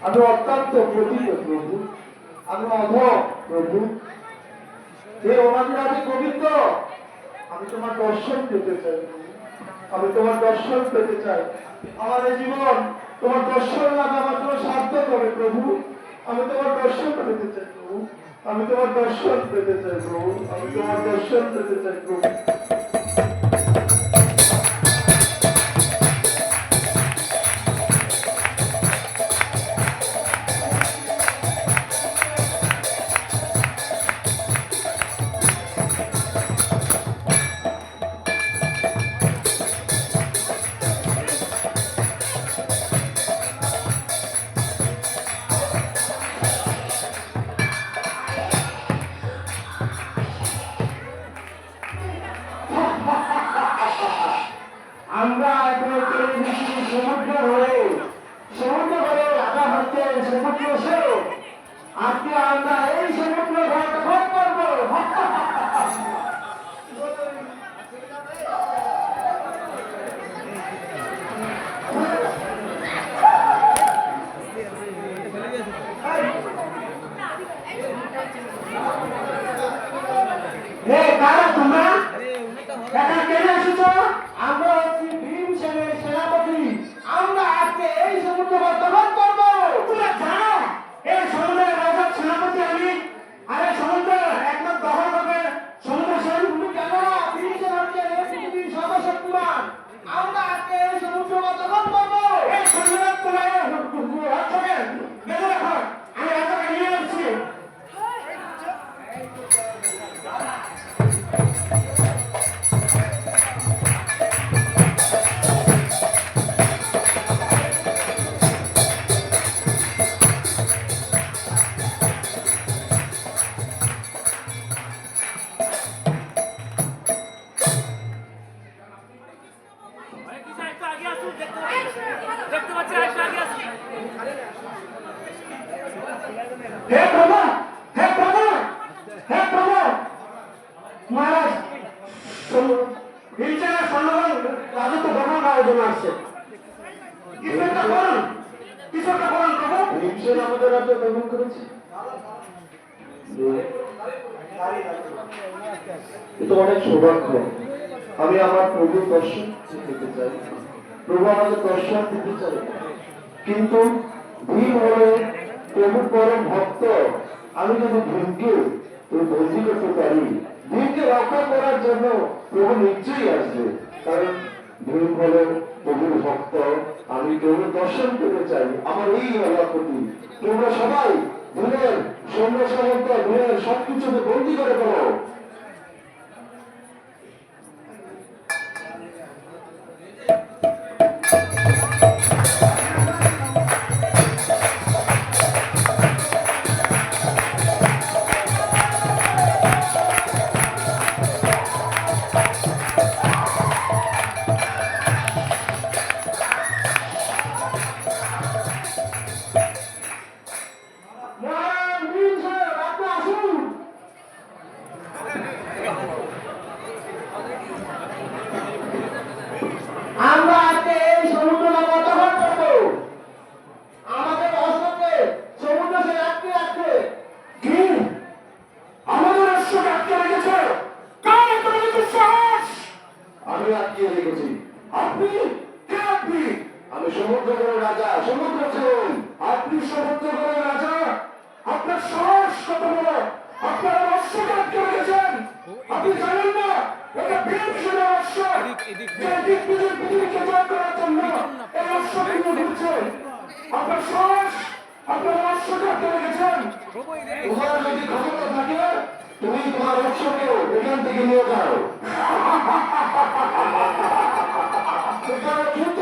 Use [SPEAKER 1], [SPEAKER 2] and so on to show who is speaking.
[SPEAKER 1] আমি অত্যন্ত প্রতীক প্রভু, আমি অধম প্রভু, হে অনাদিরাদি গোবিন্দ, আমি তোমার দর্শন পেতে চাই, আমি তোমার দর্শন পেতে চাই। আমার এই জীবন তোমার দর্শন লাভে আমার কোনো সার্থক হবে প্রভু। আমি তোমার দর্শন পেতে চাই প্রভু, আমি তোমার দর্শন পেতে চাই প্রভু, আমি তোমার দর্শন পেতে চাই প্রভু। আমরা সমুদ্র হয়ে রাজা হচ্ছে সমুদ্র সেও, আজকে আমরা এই সমুদ্র দখল করবো। কারা তোমরা একা কেন এসেছো? আমরা হচ্ছি ভীমসেনের সেনাপতি, আমরা আজকে এই সমুদ্র দখল করবো। তোমরা জানো এই সমুদ্রের রাজার সেনাপতি আমি, আর এই সমুদ্র একদম দখল করবে সমুদ্র সেন। তুমি জানো না ভীমসেন হচ্ছে এই পৃথিবীর সর্বশক্তিমান। আমরা আজকে এই সমুদ্র দখল করবো। এই সমুদ্র তোমার বেঁধে রাখো, আমি রাজাকে নিয়ে আসছি। হে প্রভু, হে প্রভু, হে প্রভু মহারাজ, ভীমসেনের সৈন্যগণ রাজত্ব দখল করার জন্য আসছে। কিছু একটা করুন, কিছু একটা করুন প্রভু। ভীমসেন আমাদের রাজ্য দখল করেছে, কিন্তু অনেক সৌভাগ্য। আমি আমার প্রভুর দর্শন পেতে চাই, প্রভু আমাদের দর্শন দিতে চাই, কিন্তু ভীম হলে প্রভুর পরম ভক্ত। আমি যদি ভীমকে বন্দী করতে পারি, ভীমকে রক্ষা করার জন্য প্রভু নিশ্চয়ই আসবে, কারণ ভীম হলো প্রভুর ভক্ত। আমি প্রভুর দর্শন পেতে চাই, আমার এই লক্ষ্যটি। তোমরা সবাই ভীমের সৈন্য সামন্ত, ভীমের সবকিছুকে বন্দী করে ফেলো। সমুদ্রগড়ের রাজা, সমুদ্র ছেড়ুন। আপনি সমুদ্রগড়ের রাজা, আপনার সাহস কত বড়! আপনারা অশ্বকে আটকে রেখেছেন। আপনি জানেন না এটা বিভীষণের অশ্ব, যে দিগ্বিজয় পৃথিবীকে জয় করার জন্য এই অশ্বকে নিয়ে ঘুরছে। আপনার সাহস, আপনারা অশ্বকে আটকে রেখেছেন। তোমার যদি ক্ষমতা থাকে তুমি তোমার অশ্বকে এখান থেকে নিয়ে যাও। যুদ্ধ